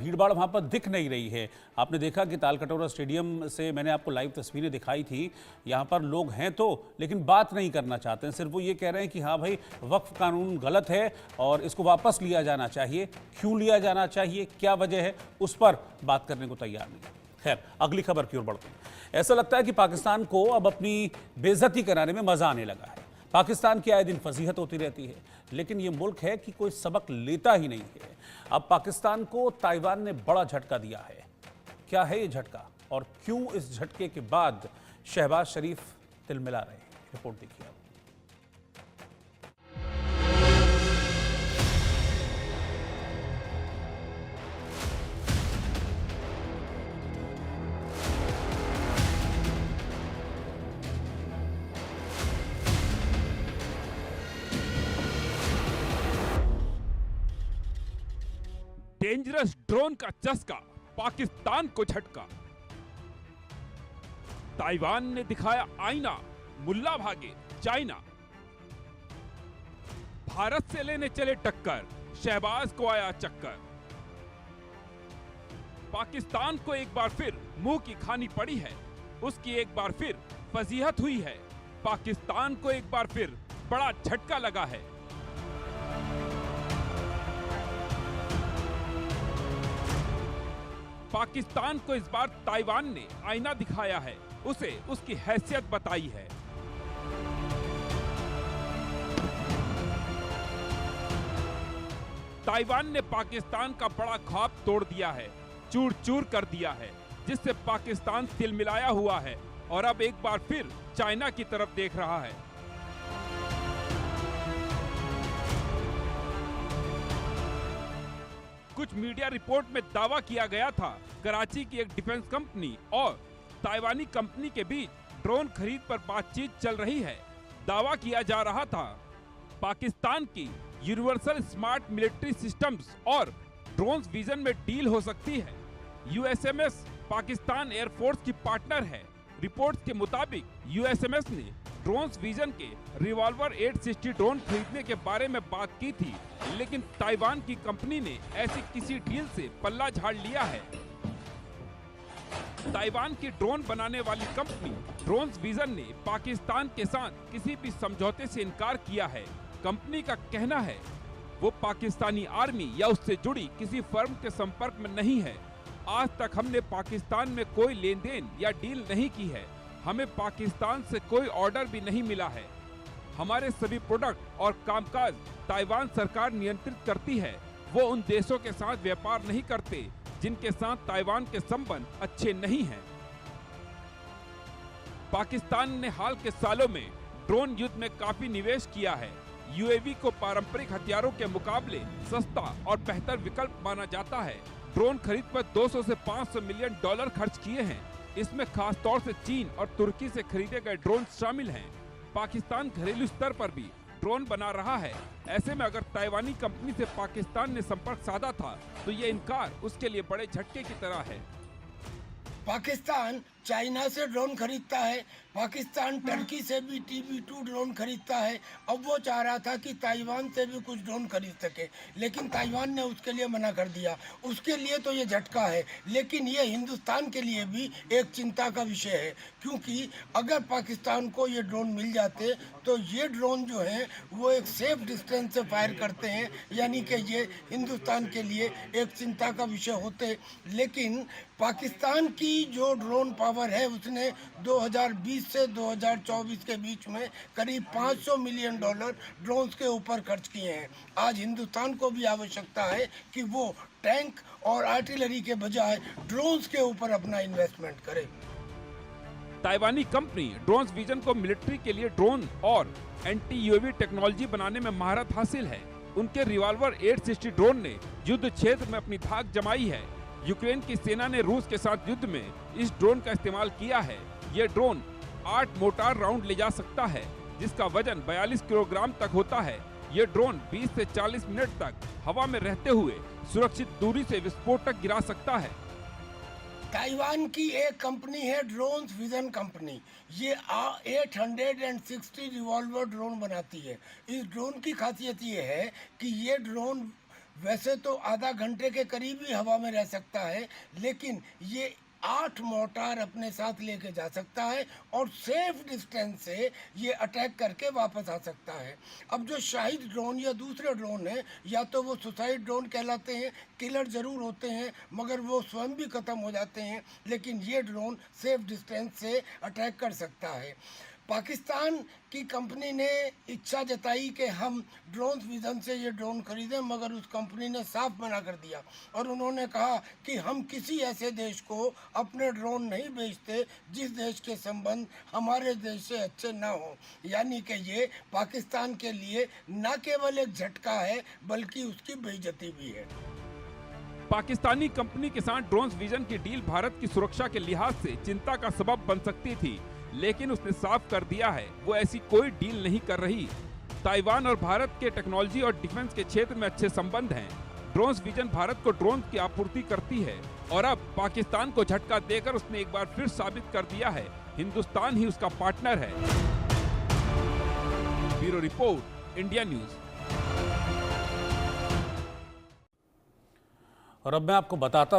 भीड़भाड़ वहाँ पर दिख नहीं रही है। आपने देखा कि तालकटोरा स्टेडियम से मैंने आपको लाइव तस्वीरें दिखाई थी। यहाँ पर लोग हैं तो, लेकिन बात नहीं करना चाहते हैं। सिर्फ वो ये कह रहे हैं कि हाँ भाई, वक्फ कानून गलत है और इसको वापस लिया जाना चाहिए। क्यों लिया जाना चाहिए, क्या वजह है, उस पर बात करने को तैयार नहीं। खैर, अगली खबर की ओर बढ़ते हैं। ऐसा लगता है कि पाकिस्तान को अब अपनी बेइज्जती कराने में मजा आने लगा है। पाकिस्तान की आए दिन फजीहत होती रहती है, लेकिन ये मुल्क है कि कोई सबक लेता ही नहीं है। अब पाकिस्तान को ताइवान ने बड़ा झटका दिया है। क्या है ये झटका और क्यों इस झटके के बाद शहबाज शरीफ तिलमिला रहे हैं? रिपोर्ट देखिए आप। डेंजरस ड्रोन का चस्का, पाकिस्तान को झटका। ताइवान ने दिखाया आईना, मुल्ला भागे चाइना। भारत से लेने चले टक्कर, शहबाज को आया चक्कर। पाकिस्तान को एक बार फिर मुंह की खानी पड़ी है, उसकी एक बार फिर फजीहत हुई है। पाकिस्तान को एक बार फिर बड़ा झटका लगा है। पाकिस्तान को इस बार ताइवान ने आईना दिखाया है, उसे उसकी हैसियत बताई है। ताइवान ने पाकिस्तान का बड़ा ख्वाब तोड़ दिया है, चूर चूर कर दिया है, जिससे पाकिस्तान तिलमिलाया हुआ है और अब एक बार फिर चाइना की तरफ देख रहा है। कुछ मीडिया रिपोर्ट में दावा किया गया था कराची की एक डिफेंस कंपनी और ताइवानी कंपनी के बीच ड्रोन खरीद पर बातचीत चल रही है। दावा किया जा रहा था पाकिस्तान की यूनिवर्सल स्मार्ट मिलिट्री सिस्टम्स और ड्रोन विजन में डील हो सकती है। यूएसएमएस पाकिस्तान एयरफोर्स की पार्टनर है। रिपोर्ट्स के मुताबिक यूएसएमएस ने ड्रोन विजन के रिवॉल्वर 860 ड्रोन खरीदने के बारे में बात की थी, लेकिन ताइवान की कंपनी ने ऐसी किसी डील से पल्ला झाड़ लिया है। ताइवान की ड्रोन बनाने वाली कंपनी ड्रोन विजन ने पाकिस्तान के साथ किसी भी समझौते से इनकार किया है। कंपनी का कहना है वो पाकिस्तानी आर्मी या उससे जुड़ी किसी फर्म के संपर्क में नहीं है। आज तक हमने पाकिस्तान में कोई लेन देन या डील नहीं की है। हमें पाकिस्तान से कोई ऑर्डर भी नहीं मिला है। हमारे सभी प्रोडक्ट और कामकाज ताइवान सरकार नियंत्रित करती है। वो उन देशों के साथ व्यापार नहीं करते जिनके साथ ताइवान के संबंध अच्छे नहीं हैं। पाकिस्तान ने हाल के सालों में ड्रोन युद्ध में काफी निवेश किया है। यूएवी को पारंपरिक हथियारों के मुकाबले सस्ता और बेहतर विकल्प माना जाता है। ड्रोन खरीद पर 200 से 500 मिलियन डॉलर खर्च किए हैं। इसमें खास तौर से चीन और तुर्की से खरीदे गए ड्रोन शामिल हैं। पाकिस्तान घरेलू स्तर पर भी ड्रोन बना रहा है। ऐसे में अगर ताइवानी कंपनी से पाकिस्तान ने संपर्क साधा था तो ये इनकार उसके लिए बड़े झटके की तरह है। पाकिस्तान चाइना से ड्रोन खरीदता है, पाकिस्तान टर्की से भी TB2 ड्रोन खरीदता है। अब वो चाह रहा था कि ताइवान से भी कुछ ड्रोन खरीद सके, लेकिन ताइवान ने उसके लिए मना कर दिया। उसके लिए तो ये झटका है, लेकिन ये हिंदुस्तान के लिए भी एक चिंता का विषय है, क्योंकि अगर पाकिस्तान को ये ड्रोन मिल जाते तो ये ड्रोन जो है वो एक सेफ डिस्टेंस से फायर करते हैं, यानी कि ये हिंदुस्तान के लिए एक चिंता का विषय होते। लेकिन पाकिस्तान की जो ड्रोन पावर है उसने 2020 से 2024 के बीच में करीब 500 मिलियन डॉलर ड्रोन्स के ऊपर खर्च किए हैं। आज हिंदुस्तान को भी आवश्यकता है कि वो टैंक और आर्टिलरी के बजाय ड्रोन्स के ऊपर अपना इन्वेस्टमेंट करे। ताइवानी कंपनी ड्रोन विजन को मिलिट्री के लिए ड्रोन और एंटी यूएवी टेक्नोलॉजी बनाने में महारत हासिल है। उनके रिवॉल्वर 860 ड्रोन ने युद्ध क्षेत्र में अपनी धाक जमाई है। यूक्रेन की सेना ने रूस के साथ युद्ध में इस ड्रोन का इस्तेमाल किया है। ये ड्रोन 8 मोर्टार राउंड ले जा सकता है, जिसका वजन 42 किलोग्राम तक होता है। ये ड्रोन 20 से 40 मिनट तक हवा में रहते हुए सुरक्षित दूरी से विस्फोटक गिरा सकता है। ताइवान की एक कंपनी है ड्रोन विजन कंपनी। ये 860 रिवॉल्वर ड्रोन बनाती है। इस ड्रोन की खासियत ये है कि ये ड्रोन वैसे तो आधा घंटे के करीब ही हवा में रह सकता है, लेकिन ये 8 मोर्टार अपने साथ लेके जा सकता है और सेफ डिस्टेंस से ये अटैक करके वापस आ सकता है। अब जो शाहिद ड्रोन या दूसरे ड्रोन हैं, या तो वो सुसाइड ड्रोन कहलाते हैं, किलर ज़रूर होते हैं मगर वो स्वयं भी ख़त्म हो जाते हैं, लेकिन ये ड्रोन सेफ डिस्टेंस से अटैक कर सकता है। पाकिस्तान की कंपनी ने इच्छा जताई कि हम ड्रोन विजन से ये ड्रोन खरीदें, मगर उस कंपनी ने साफ मना कर दिया और उन्होंने कहा कि हम किसी ऐसे देश को अपने ड्रोन नहीं बेचते जिस देश के संबंध हमारे देश से अच्छे ना हो। यानी कि ये पाकिस्तान के लिए न केवल एक झटका है बल्कि उसकी बेइज्जती भी है। पाकिस्तानी कंपनी के साथ ड्रोन विजन की डील भारत की सुरक्षा के लिहाज से चिंता का सबब बन सकती थी, लेकिन उसने साफ कर दिया है वो ऐसी कोई डील नहीं कर रही। ताइवान और भारत के टेक्नोलॉजी और डिफेंस के क्षेत्र में अच्छे संबंध हैं। ड्रोन विजन भारत को ड्रोन की आपूर्ति करती है और अब पाकिस्तान को झटका देकर उसने एक बार फिर साबित कर दिया है हिंदुस्तान ही उसका पार्टनर है। Bureau report, India news. और अब मैं आपको बताता